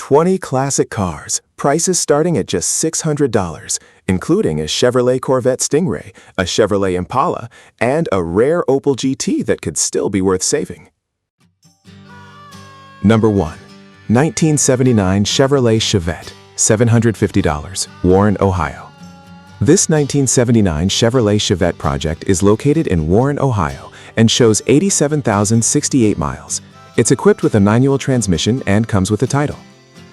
20 classic cars, prices starting at just $600, including a Chevrolet Corvette Stingray, a Chevrolet Impala, and a rare Opel GT that could still be worth saving. Number 1. 1979 Chevrolet Chevette, $750, Warren, Ohio. This 1979 Chevrolet Chevette project is located in Warren, Ohio, and shows 87,068 miles. It's equipped with a manual transmission and comes with a title.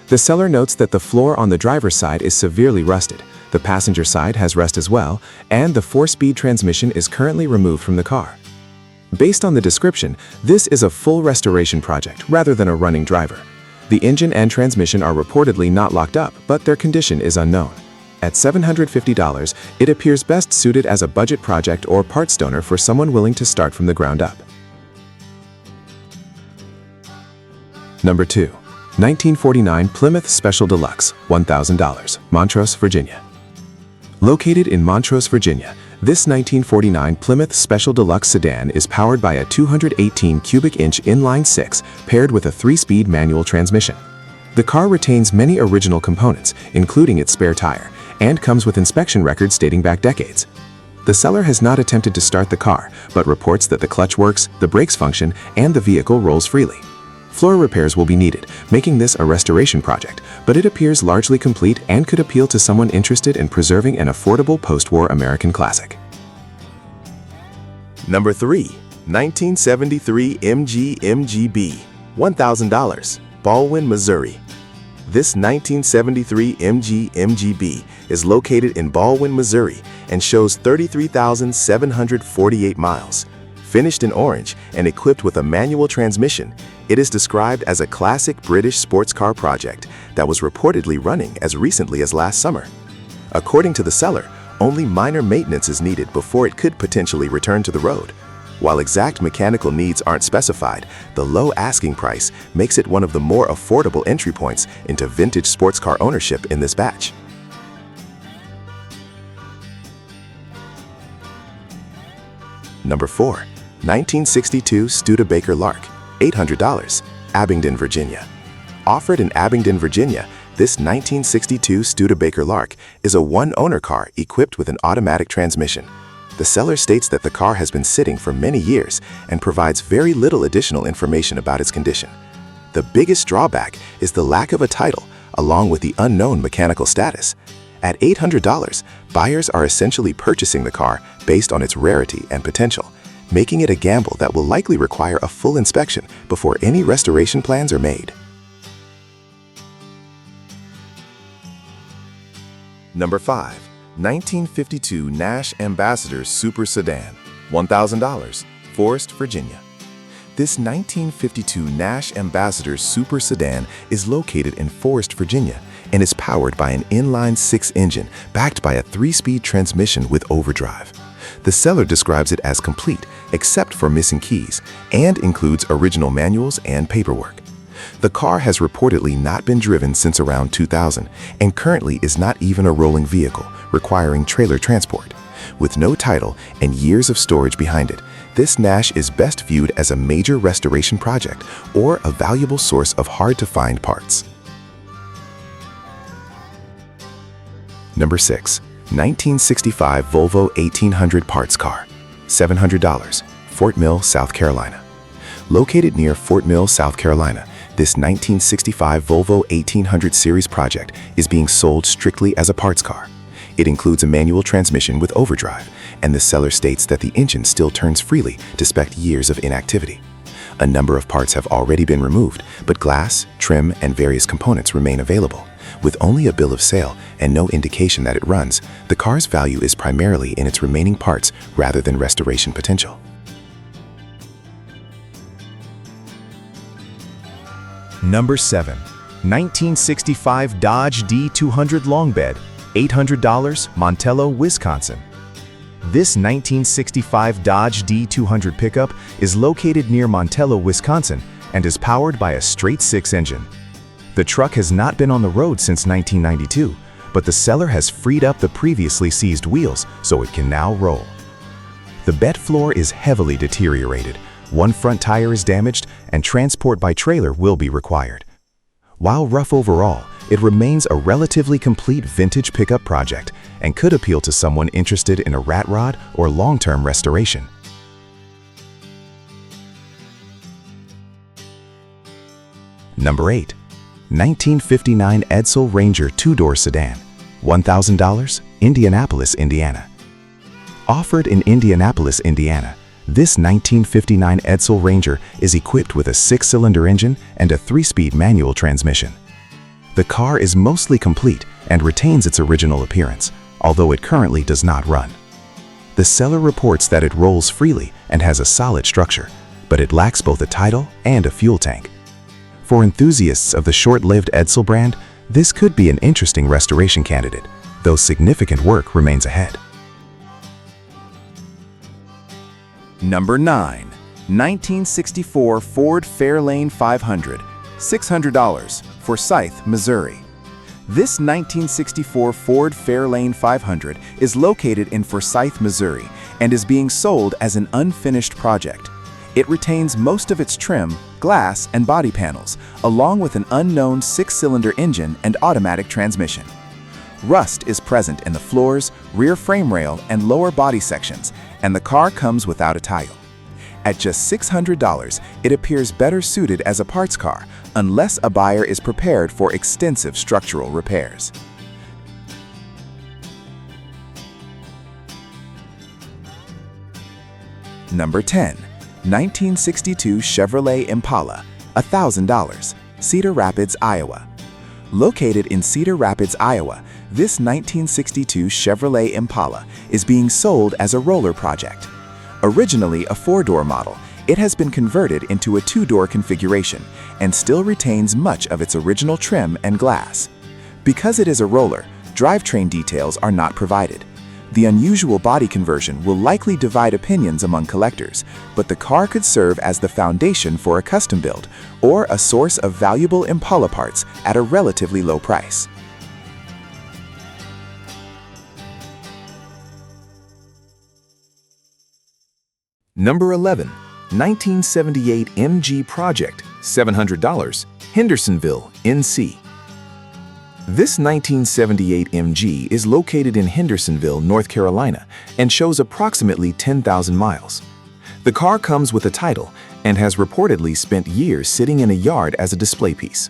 The seller notes that the floor on the driver's side is severely rusted, the passenger side has rust as well, and the 4-speed transmission is currently removed from the car. Based on the description, this is a full restoration project rather than a running driver. The engine and transmission are reportedly not locked up, but their condition is unknown. At $750, it appears best suited as a budget project or parts donor for someone willing to start from the ground up. Number 2. 1949 Plymouth Special Deluxe, $1,000, Montrose, Virginia. Located in Montrose, Virginia, this 1949 Plymouth Special Deluxe sedan is powered by a 218 cubic inch inline-6 paired with a 3-speed manual transmission. The car retains many original components, including its spare tire, and comes with inspection records dating back decades. The seller has not attempted to start the car, but reports that the clutch works, the brakes function, and the vehicle rolls freely. Floor repairs will be needed, making this a restoration project, but it appears largely complete and could appeal to someone interested in preserving an affordable post-war American classic. Number 3. 1973 MG MGB, $1,000, Baldwin, Missouri. This 1973 MG MGB is located in Baldwin, Missouri, and shows 33,748 miles. Finished in orange and equipped with a manual transmission, it is described as a classic British sports car project that was reportedly running as recently as last summer. According to the seller, only minor maintenance is needed before it could potentially return to the road. While exact mechanical needs aren't specified, the low asking price makes it one of the more affordable entry points into vintage sports car ownership in this batch. Number 4. 1962 Studebaker Lark, $800, Abingdon, Virginia. Offered in Abingdon, Virginia, this 1962 Studebaker Lark is a one-owner car equipped with an automatic transmission. The seller states that the car has been sitting for many years and provides very little additional information about its condition. The biggest drawback is the lack of a title, along with the unknown mechanical status. At $800, buyers are essentially purchasing the car based on its rarity and potential, making it a gamble that will likely require a full inspection before any restoration plans are made. Number 5. 1952 Nash Ambassador Super Sedan, $1,000, Forest, Virginia. This 1952 Nash Ambassador Super Sedan is located in Forest, Virginia, and is powered by an inline-6 engine backed by a 3-speed transmission with overdrive. The seller describes it as complete, except for missing keys, and includes original manuals and paperwork. The car has reportedly not been driven since around 2000 and currently is not even a rolling vehicle, requiring trailer transport. With no title and years of storage behind it, this Nash is best viewed as a major restoration project or a valuable source of hard-to-find parts. Number 6. 1965 Volvo 1800 parts car, $700, Fort Mill, South Carolina. Located near Fort Mill, South Carolina, this 1965 Volvo 1800 series project is being sold strictly as a parts car. It includes a manual transmission with overdrive, and the seller states that the engine still turns freely despite years of inactivity. A number of parts have already been removed, but glass, trim, and various components remain available. With only a bill of sale and no indication that it runs, the car's value is primarily in its remaining parts rather than restoration potential. Number 7. 1965 Dodge D200 long bed, $800, Montello, Wisconsin. This 1965 Dodge D200 pickup is located near Montello, Wisconsin, and is powered by a straight-6 engine. The truck has not been on the road since 1992, but the seller has freed up the previously seized wheels so it can now roll. The bed floor is heavily deteriorated, one front tire is damaged, and transport by trailer will be required. While rough overall, it remains a relatively complete vintage pickup project and could appeal to someone interested in a rat rod or long-term restoration. Number 8. 1959 Edsel Ranger two-door sedan, $1,000, Indianapolis, Indiana. Offered in Indianapolis, Indiana, this 1959 Edsel Ranger is equipped with a 6-cylinder engine and a 3-speed manual transmission. The car is mostly complete and retains its original appearance, although it currently does not run. The seller reports that it rolls freely and has a solid structure, but it lacks both a title and a fuel tank. For enthusiasts of the short-lived Edsel brand, this could be an interesting restoration candidate, though significant work remains ahead. Number 9. 1964 Ford Fairlane 500, $600, Forsyth, Missouri. This 1964 Ford Fairlane 500 is located in Forsyth, Missouri, and is being sold as an unfinished project. It retains most of its trim, glass, and body panels, along with an unknown 6-cylinder engine and automatic transmission. Rust is present in the floors, rear frame rail, and lower body sections, and the car comes without a title. At just $600, it appears better suited as a parts car, unless a buyer is prepared for extensive structural repairs. Number 10. 1962 Chevrolet Impala, $1,000, Cedar Rapids, Iowa. Located in Cedar Rapids, Iowa, this 1962 Chevrolet Impala is being sold as a roller project. Originally a 4-door model, it has been converted into a 2-door configuration and still retains much of its original trim and glass. Because it is a roller, drivetrain details are not provided. The unusual body conversion will likely divide opinions among collectors, but the car could serve as the foundation for a custom build or a source of valuable Impala parts at a relatively low price. Number 11. 1978 MG Project, $700, Hendersonville, NC. This 1978 MG is located in Hendersonville, North Carolina, and shows approximately 10,000 miles. The car comes with a title and has reportedly spent years sitting in a yard as a display piece.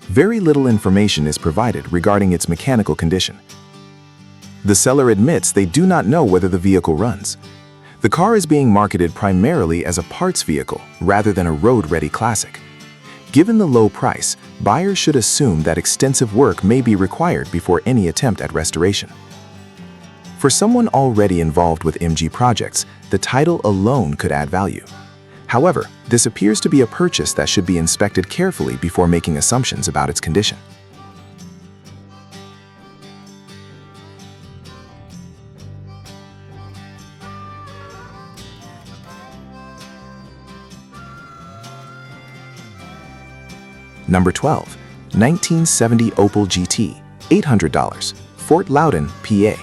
Very little information is provided regarding its mechanical condition. The seller admits they do not know whether the vehicle runs. The car is being marketed primarily as a parts vehicle rather than a road-ready classic. Given the low price, buyers should assume that extensive work may be required before any attempt at restoration. For someone already involved with MG projects, the title alone could add value. However, this appears to be a purchase that should be inspected carefully before making assumptions about its condition. Number 12. 1970 Opel GT, $800, Fort Loudoun, PA.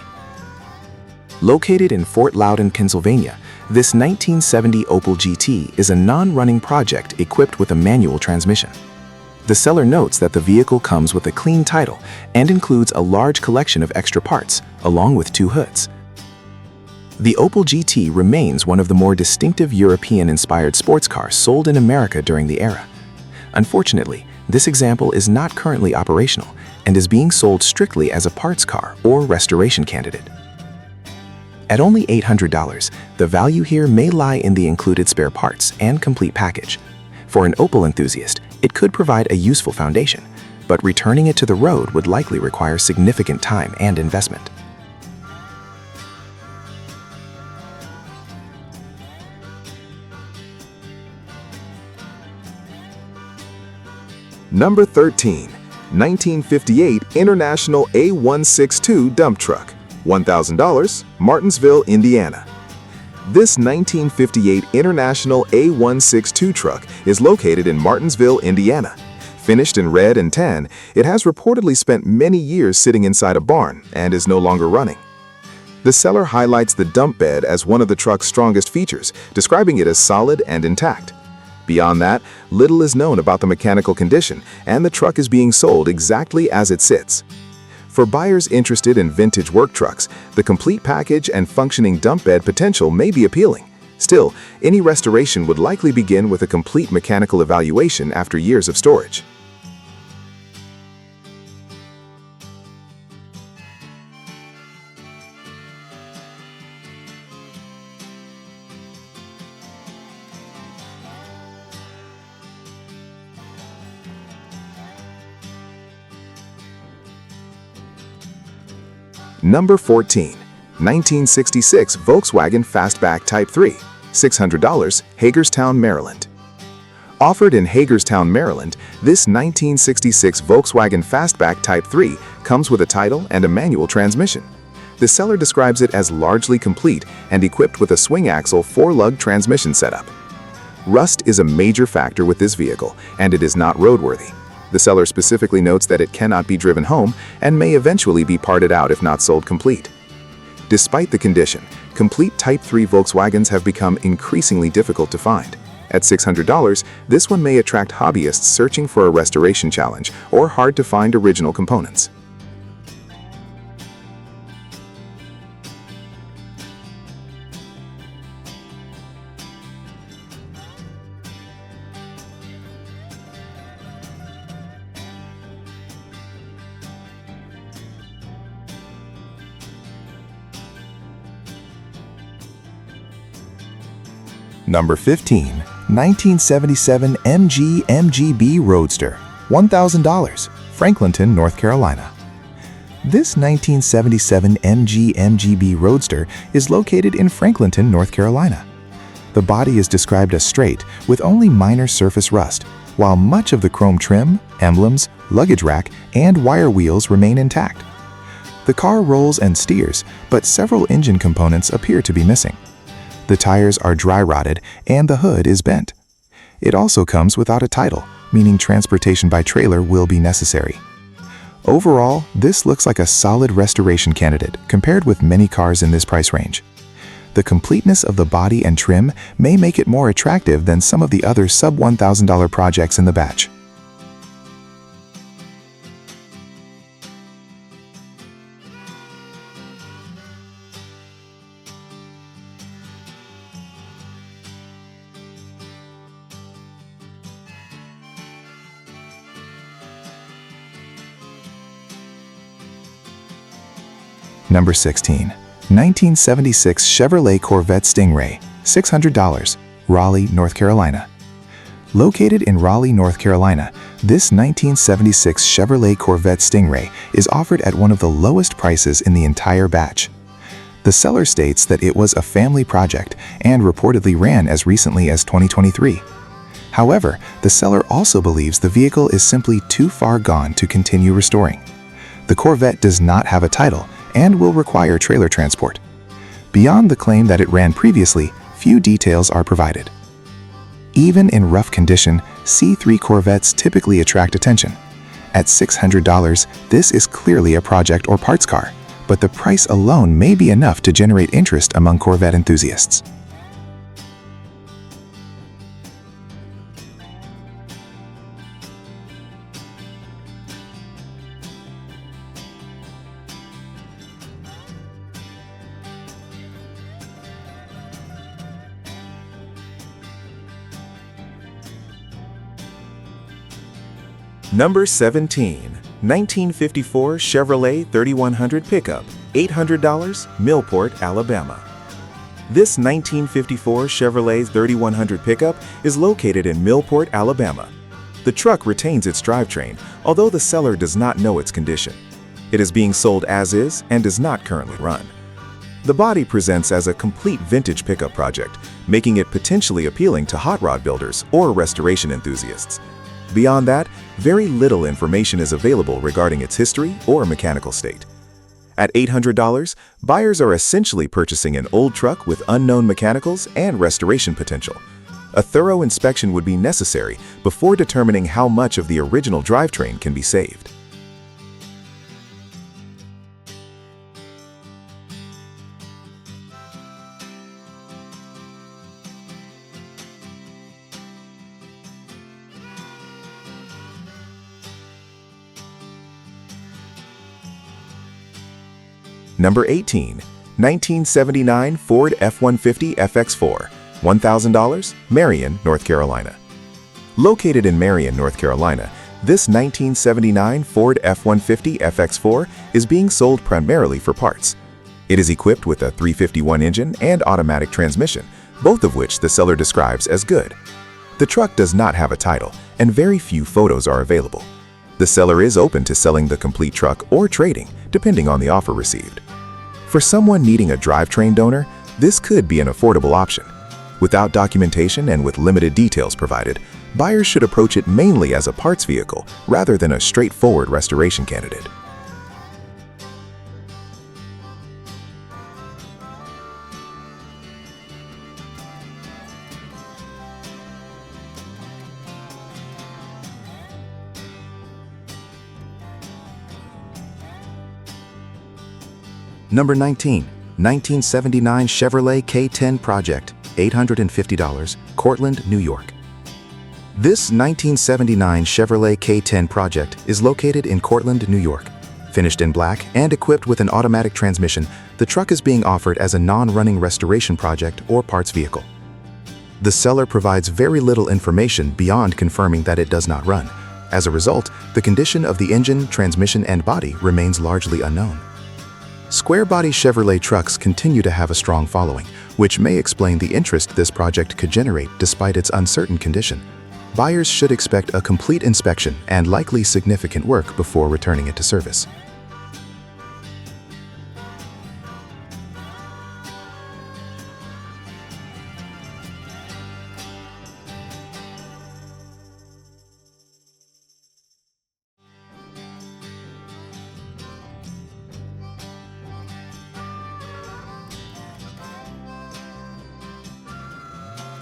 Located in Fort Loudoun, Pennsylvania, this 1970 Opel GT is a non-running project equipped with a manual transmission. The seller notes that the vehicle comes with a clean title and includes a large collection of extra parts, along with 2 hoods. The Opel GT remains one of the more distinctive European-inspired sports cars sold in America during the era. Unfortunately, this example is not currently operational and is being sold strictly as a parts car or restoration candidate. At only $800, the value here may lie in the included spare parts and complete package. For an Opel enthusiast, it could provide a useful foundation, but returning it to the road would likely require significant time and investment. Number 13. 1958 International A162 Dump Truck, $1,000, Martinsville, Indiana. This 1958 International A162 truck is located in Martinsville, Indiana. Finished in red and tan, it has reportedly spent many years sitting inside a barn and is no longer running. The seller highlights the dump bed as one of the truck's strongest features, describing it as solid and intact. Beyond that, little is known about the mechanical condition, and the truck is being sold exactly as it sits. For buyers interested in vintage work trucks, the complete package and functioning dump bed potential may be appealing. Still, any restoration would likely begin with a complete mechanical evaluation after years of storage. Number 14. 1966 Volkswagen Fastback Type 3, $600, Hagerstown, Maryland. Offered in Hagerstown, Maryland, this 1966 Volkswagen Fastback Type 3 comes with a title and a manual transmission. The seller describes it as largely complete and equipped with a swing axle 4-lug transmission setup. Rust is a major factor with this vehicle, and it is not roadworthy. The seller specifically notes that it cannot be driven home and may eventually be parted out if not sold complete. Despite the condition, complete Type 3 Volkswagens have become increasingly difficult to find. At $600, this one may attract hobbyists searching for a restoration challenge or hard-to-find original components. Number 15. 1977 MG MGB Roadster, $1,000, Franklinton, North Carolina. This 1977 MG MGB Roadster is located in Franklinton, North Carolina. The body is described as straight, with only minor surface rust, while much of the chrome trim, emblems, luggage rack, and wire wheels remain intact. The car rolls and steers, but several engine components appear to be missing. The tires are dry-rotted and the hood is bent. It also comes without a title, meaning transportation by trailer will be necessary. Overall, this looks like a solid restoration candidate compared with many cars in this price range. The completeness of the body and trim may make it more attractive than some of the other sub-$1,000 projects in the batch. Number 16. 1976 Chevrolet Corvette Stingray, $600, Raleigh, North Carolina. Located in Raleigh, North Carolina, this 1976 Chevrolet Corvette Stingray is offered at one of the lowest prices in the entire batch. The seller states that it was a family project and reportedly ran as recently as 2023. However, the seller also believes the vehicle is simply too far gone to continue restoring. The Corvette does not have a title and will require trailer transport. Beyond the claim that it ran previously, few details are provided. Even in rough condition, C3 Corvettes typically attract attention. At $600, this is clearly a project or parts car, but the price alone may be enough to generate interest among Corvette enthusiasts. Number 17. 1954 Chevrolet 3100 Pickup, $800, Millport, Alabama. This 1954 Chevrolet 3100 Pickup is located in Millport, Alabama. The truck retains its drivetrain, although the seller does not know its condition. It is being sold as is and does not currently run. The body presents as a complete vintage pickup project, making it potentially appealing to hot rod builders or restoration enthusiasts. Beyond that, very little information is available regarding its history or mechanical state. At $800, buyers are essentially purchasing an old truck with unknown mechanicals and restoration potential. A thorough inspection would be necessary before determining how much of the original drivetrain can be saved. Number 18. 1979 Ford F-150 FX4, $1,000, Marion, North Carolina. Located in Marion, North Carolina, this 1979 Ford F-150 FX4 is being sold primarily for parts. It is equipped with a 351 engine and automatic transmission, both of which the seller describes as good. The truck does not have a title, and very few photos are available. The seller is open to selling the complete truck or trading, depending on the offer received. For someone needing a drivetrain donor, this could be an affordable option. Without documentation and with limited details provided, buyers should approach it mainly as a parts vehicle rather than a straightforward restoration candidate. Number 19. 1979 Chevrolet K10 Project, $850, Cortland, New York. This 1979 Chevrolet K10 Project is located in Cortland, New York. Finished in black and equipped with an automatic transmission, the truck is being offered as a non-running restoration project or parts vehicle. The seller provides very little information beyond confirming that it does not run. As a result, the condition of the engine, transmission, and body remains largely unknown. Square-body Chevrolet trucks continue to have a strong following, which may explain the interest this project could generate despite its uncertain condition. Buyers should expect a complete inspection and likely significant work before returning it to service.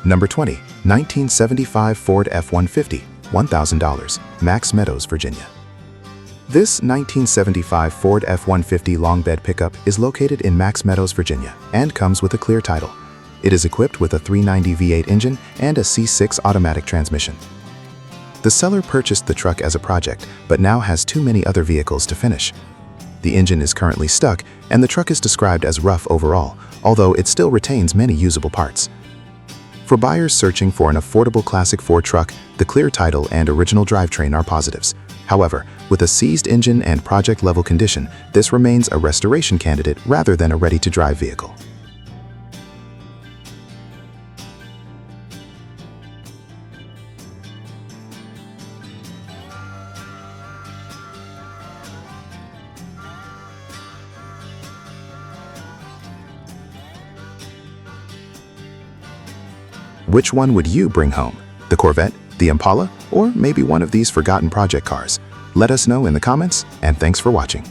Number 20. 1975 Ford F-150, $1,000, Max Meadows, Virginia. This 1975 Ford F-150 long bed pickup is located in Max Meadows, Virginia, and comes with a clear title. It is equipped with a 390 V8 engine and a C6 automatic transmission. The seller purchased the truck as a project, but now has too many other vehicles to finish. The engine is currently stuck, and the truck is described as rough overall, although it still retains many usable parts. For buyers searching for an affordable classic Ford truck, the clear title and original drivetrain are positives. However, with a seized engine and project-level condition, this remains a restoration candidate rather than a ready-to-drive vehicle. Which one would you bring home? The Corvette, the Impala, or maybe one of these forgotten project cars? Let us know in the comments, and thanks for watching.